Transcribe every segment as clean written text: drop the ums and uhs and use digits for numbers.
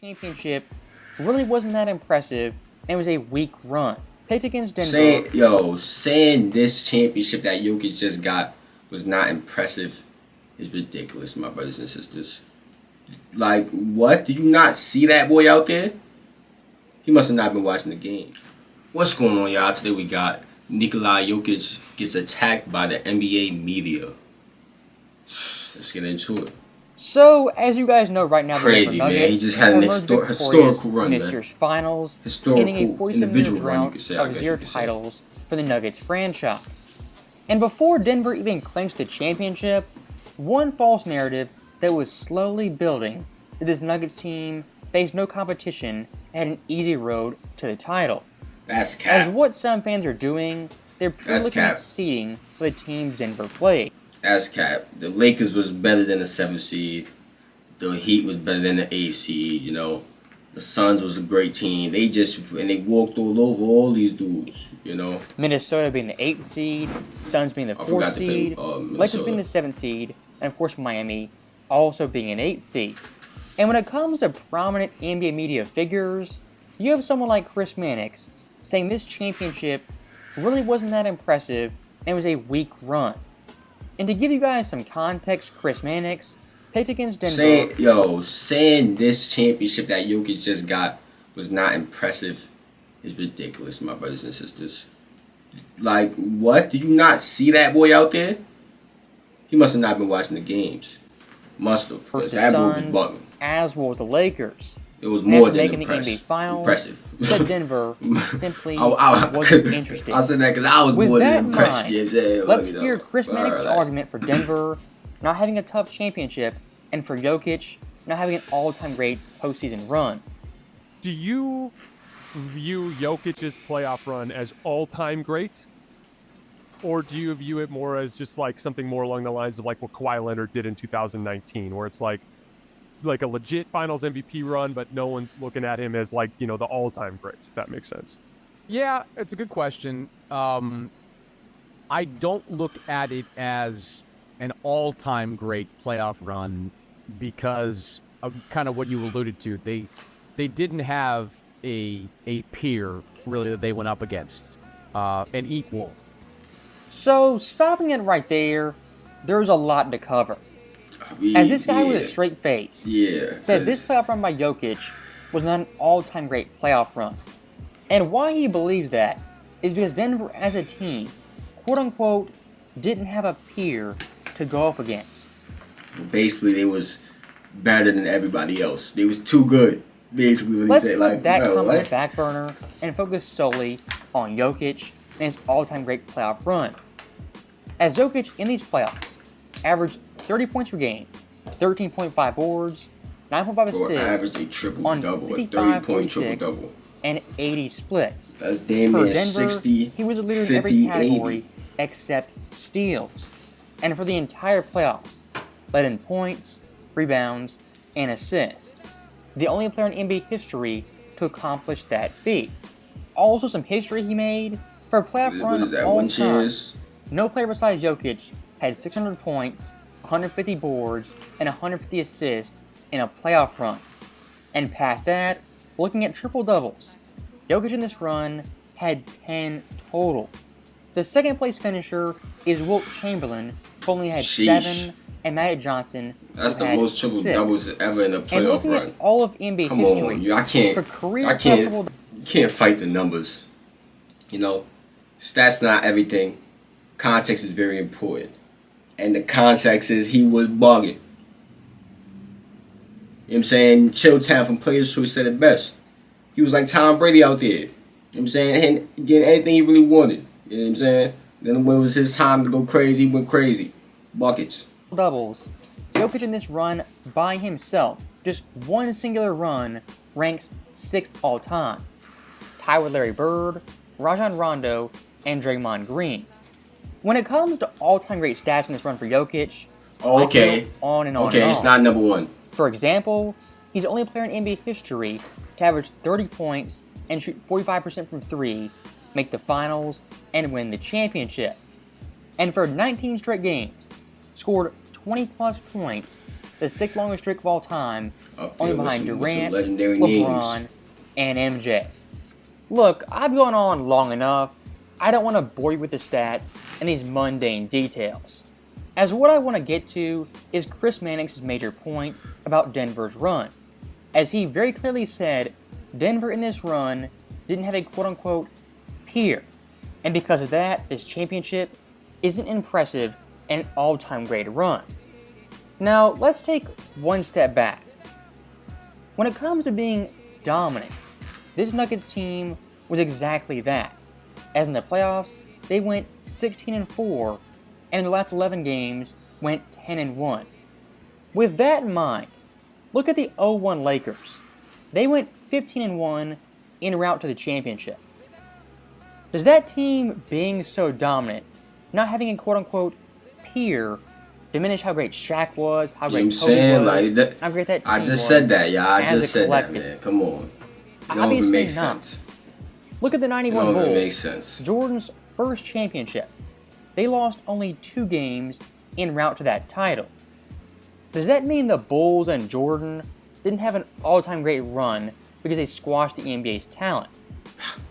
championship really wasn't that impressive, and it was a weak run. Picked against Denver. Saying this championship that Jokic just got was not impressive is ridiculous, my brothers and sisters. Like, what? Did you not see that boy out there? He must have not been watching the game. What's going on, y'all? Today we got Nikola Jokic gets attacked by the NBA media. Let's get into it. So, as you guys know right now, crazy, the Denver Nuggets man. He just had an historical run, in this man. year's finals, Historical ending a 47-year drought of 0 say. titles for the Nuggets franchise. And before Denver even clinched the championship, one false narrative that was slowly building that this Nuggets team faced no competition and had an easy road to the title. That's cap. As what some fans are doing, they're purely looking at seeding for the teams Denver played. That's cap. The Lakers was better than the 7th seed. The Heat was better than the 8th seed, you know. The Suns was a great team. They walked all over all these dudes, you know. Minnesota being the 8th seed, Suns being the 4th seed, Lakers being the 7th seed, and of course Miami also being an 8th seed. And when it comes to prominent NBA media figures, you have someone like Chris Mannix saying this championship really wasn't that impressive and it was a weak run. And to give you guys some context, Chris Mannix picked against Denver. Saying this championship that Jokic just got was not impressive is ridiculous, my brothers and sisters. Like, what? Did you not see that boy out there? He must have not been watching the games. Must have, because that boy was bugging. As well as the Lakers. It was more than making the NBA Finals, impressive. But Denver simply wasn't interested. I said that because I was more than impressed. You know what I'm saying? Let's hear Chris Mannix's argument for Denver not having a tough championship and for Jokic not having an all-time great postseason run. Do you view Jokic's playoff run as all-time great? Or do you view it more as just like something more along the lines of like what Kawhi Leonard did in 2019, where it's like a legit finals MVP run, but no one's looking at him as like, you know, the all-time greats, if that makes sense? Yeah, it's a good question. I don't look at it as an all-time great playoff run because of kind of what you alluded to. They didn't have a peer really that they went up against, an equal. So stopping it right there's a lot to cover. As this guy with a straight face said this playoff run by Jokic was not an all-time great playoff run. And why he believes that is because Denver as a team, quote-unquote, didn't have a peer to go up against. Basically, they was better than everybody else. They was too good, basically what Let's he said. put Like, that comment on the back burner and focus solely on Jokic and his all-time great playoff run. As Jokic in these playoffs averaged 30 points per game, 13.5 boards, 9.5 assists, a triple on double, 55, 30-point 46, triple-double. and 80 splits. That's damn For near Denver, 60, he was a leader 50, in every category 80. except steals. And for the entire playoffs, led in points, rebounds, and assists. The only player in NBA history to accomplish that feat. Also some history he made for a playoff run all time. No player besides Jokic had 600 points, 150 boards, and 150 assists in a playoff run. And past that, looking at triple-doubles, Jokic in this run had 10 total. The second place finisher is Wilt Chamberlain, who only had 7, and Magic Johnson. That's the most triple-doubles ever in a playoff and looking run. At all of NBA history, you can't fight the numbers. You know, stats not everything. Context is very important. And the context is he was bugging. You know what I'm saying? Chilltown from Players' Choice said it best. He was like Tom Brady out there. You know what I'm saying? And getting anything he really wanted. You know what I'm saying? Then when it was his time to go crazy, he went crazy. Buckets. Doubles. Jokic in this run by himself, just one singular run, ranks 6th all time. Tied with Larry Bird, Rajon Rondo, and Draymond Green. When it comes to all-time great stats in this run for Jokic, on and on. Okay, it's not number one. For example, he's the only player in NBA history to average 30 points and shoot 45% from 3, make the finals, and win the championship. And for 19 straight games, scored 20-plus points, the 6th longest streak of all time, Up only there with behind some Durant, legendary LeBron, names. and MJ. Look, I've gone on long enough. I don't want to bore you with the stats and these mundane details, as what I want to get to is Chris Mannix's major point about Denver's run, as he very clearly said Denver in this run didn't have a quote-unquote peer, and because of that, this championship isn't impressive and an all-time great run. Now, let's take one step back. When it comes to being dominant, this Nuggets team was exactly that, as in the playoffs, they went 16-4, and in the last 11 games, went 10-1. With that in mind, look at the 0-1 Lakers. They went 15-1 en route to the championship. Does that team being so dominant, not having a quote-unquote peer, diminish how great Shaq was, how great Kobe was, how great that team was? I just said that, y'all. I just said that, collective? man. Come on. It don't even Obviously make not. sense. Look at the It 91 don't even Bulls, make sense. Jordan's first championship. They lost only 2 games en route to that title. Does that mean the Bulls and Jordan didn't have an all-time great run because they squashed the NBA's talent?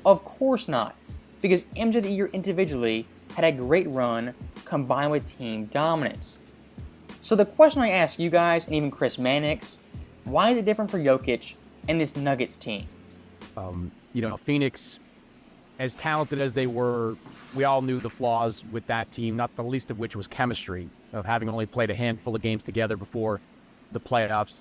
Of course not, because MJ of the Year individually had a great run combined with team dominance. So the question I ask you guys, and even Chris Mannix, why is it different for Jokic and this Nuggets team? Phoenix, as talented as they were, we all knew the flaws with that team, not the least of which was chemistry, of having only played a handful of games together before the playoffs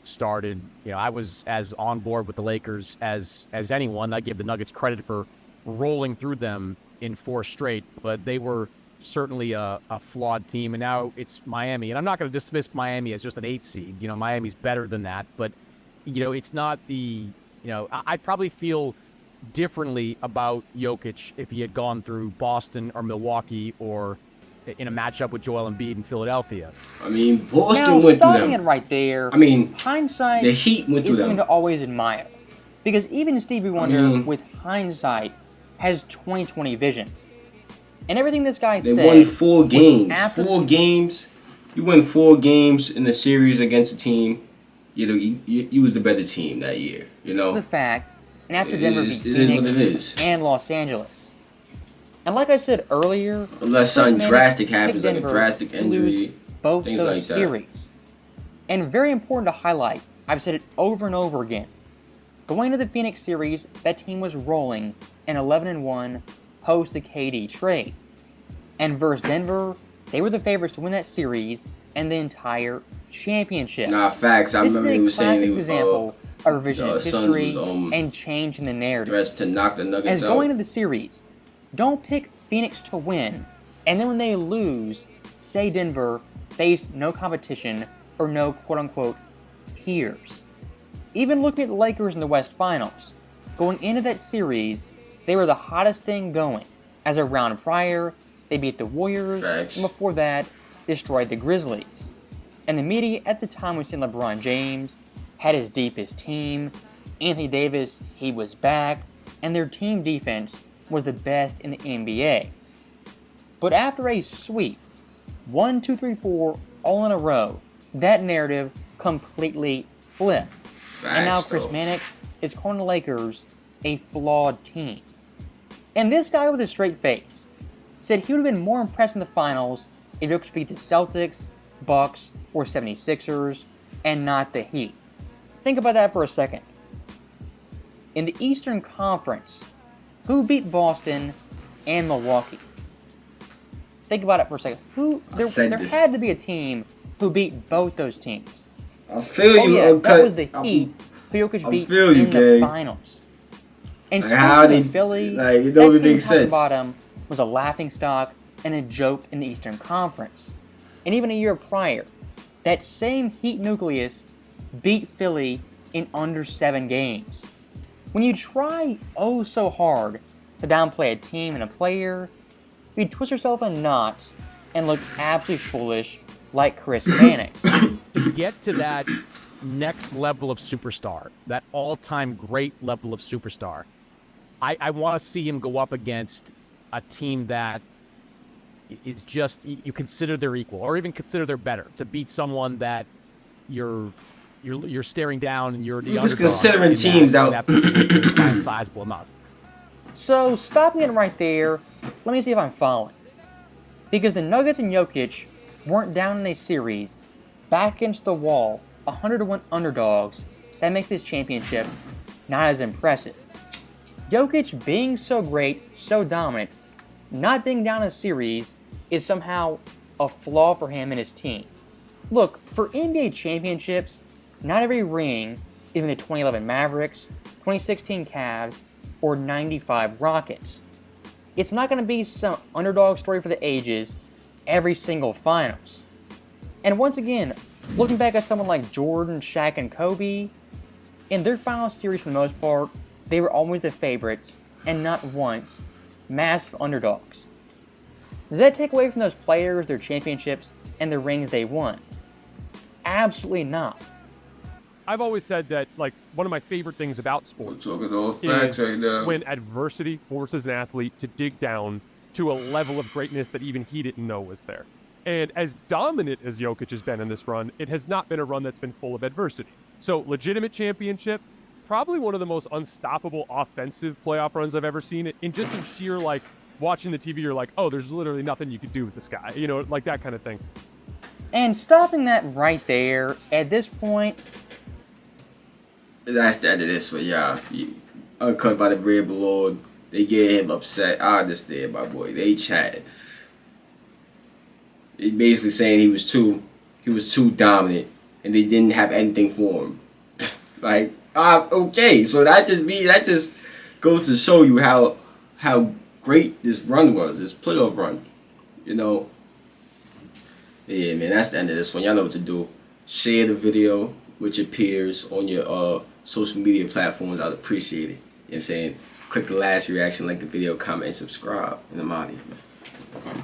started. I was as on board with the Lakers as anyone. I give the Nuggets credit for rolling through them in 4 straight, but they were certainly a flawed team, and now it's Miami. And I'm not going to dismiss Miami as just an 8 seed. Miami's better than that, but it's not the. I'd probably feel differently about Jokic if he had gone through Boston or Milwaukee or in a matchup with Joel Embiid in Philadelphia. I mean, Boston now, went through stopping them. it right there. I mean, hindsight the Heat went through is something them. to always admire, because even Stevie Wonder, with hindsight, has 20/20 vision. And everything this guy They said won 4 games. after 4 games. You win 4 games in the series against a team. You was the better team that year. the fact, and after It Denver is- beat it is what Phoenix it is. and Los Angeles. And like I said earlier, Unless Chris something Mannix drastic picked happens, like a Denver drastic to lose injury, both things those like that. series. And very important to highlight, I've said it over and over again. Going to the Phoenix series, that team was rolling in 11-1 post the KD trade. And versus Denver, they were the favorites to win that series and the entire championship. Nah, facts. I This remember he is a was saying classic he was example of revisionist Suns history was, and changing the narrative. dressed to knock the Nuggets As out. going to the series, don't pick Phoenix to win, and then when they lose, say Denver faced no competition or no quote-unquote peers. Even looking at the Lakers in the West Finals, going into that series, they were the hottest thing going. As a round prior, they beat the Warriors, Facts. and before that, destroyed the Grizzlies. And the media at the time was saying LeBron James had his deepest team, Anthony Davis, he was back, and their team defense was the best in the NBA. But after a sweep, 1, 2, 3, 4, all in a row, that narrative completely flipped. And now Chris though. Mannix is calling the Lakers a flawed team. And this guy with a straight face said he would have been more impressed in the finals if Jokic beat the Celtics, Bucks, or 76ers, and not the Heat. Think about that for a second. In the Eastern Conference, who beat Boston and Milwaukee? Think about it for a second. There had to be a team who beat both those teams. I feel you. Oh yeah, Uncut. that was the Heat who Jokic beat feel you, in the gang. finals. And Like, how speaking they- of Philly, like, it that don't even team make top to sense. bottom was a laughingstock and a joke in the Eastern Conference. And even a year prior, that same Heat nucleus beat Philly in under 7 games. When you try oh so hard to downplay a team and a player, you twist yourself in knots and look absolutely foolish like Chris Mannix. To get to that next level of superstar, that all-time great level of superstar, I want to see him go up against a team that is just, you consider they're equal, or even consider they're better, to beat someone that you're you're staring down and you're the You're just underdog considering in teams out. that position by a sizable amount. So, stopping it right there, let me see if I'm following. Because the Nuggets and Jokic weren't down in a series, back against the wall, 100-1 underdogs, that makes this championship not as impressive. Jokic being so great, so dominant, not being down in a series is somehow a flaw for him and his team. Look, for NBA championships, not every ring is in the 2011 Mavericks, 2016 Cavs, or 95 Rockets. It's not going to be some underdog story for the ages every single finals. And once again, looking back at someone like Jordan, Shaq, and Kobe, in their final series for the most part, they were always the favorites, and not once massive underdogs. Does that take away from those players their championships and the rings they won? Absolutely not. I've always said that, like, one of my favorite things about sports We're talking all facts is right now. when adversity forces an athlete to dig down to a level of greatness that even he didn't know was there. And as dominant as Jokic has been in this run, it has not been a run that's been full of adversity. So, legitimate championship, probably one of the most unstoppable offensive playoff runs I've ever seen. In just in sheer, like, watching the TV, you're like, oh, there's literally nothing you could do with this guy. You know, like that kind of thing. And stopping that right there, at this point, That's the end of this one, y'all. Uncut by the Red Lord. They get him upset. I understand, my boy. They chatted. They basically saying he was too dominant, and they didn't have anything for him. Like, okay, so that just goes to show you how great this run was, this playoff run. You know. Yeah, man, that's the end of this one. Y'all know what to do. Share the video with your peers on your social media platforms. I'd appreciate it. You know what I'm saying? Click the last reaction, like the video, comment, and subscribe. And I'm out of here, man.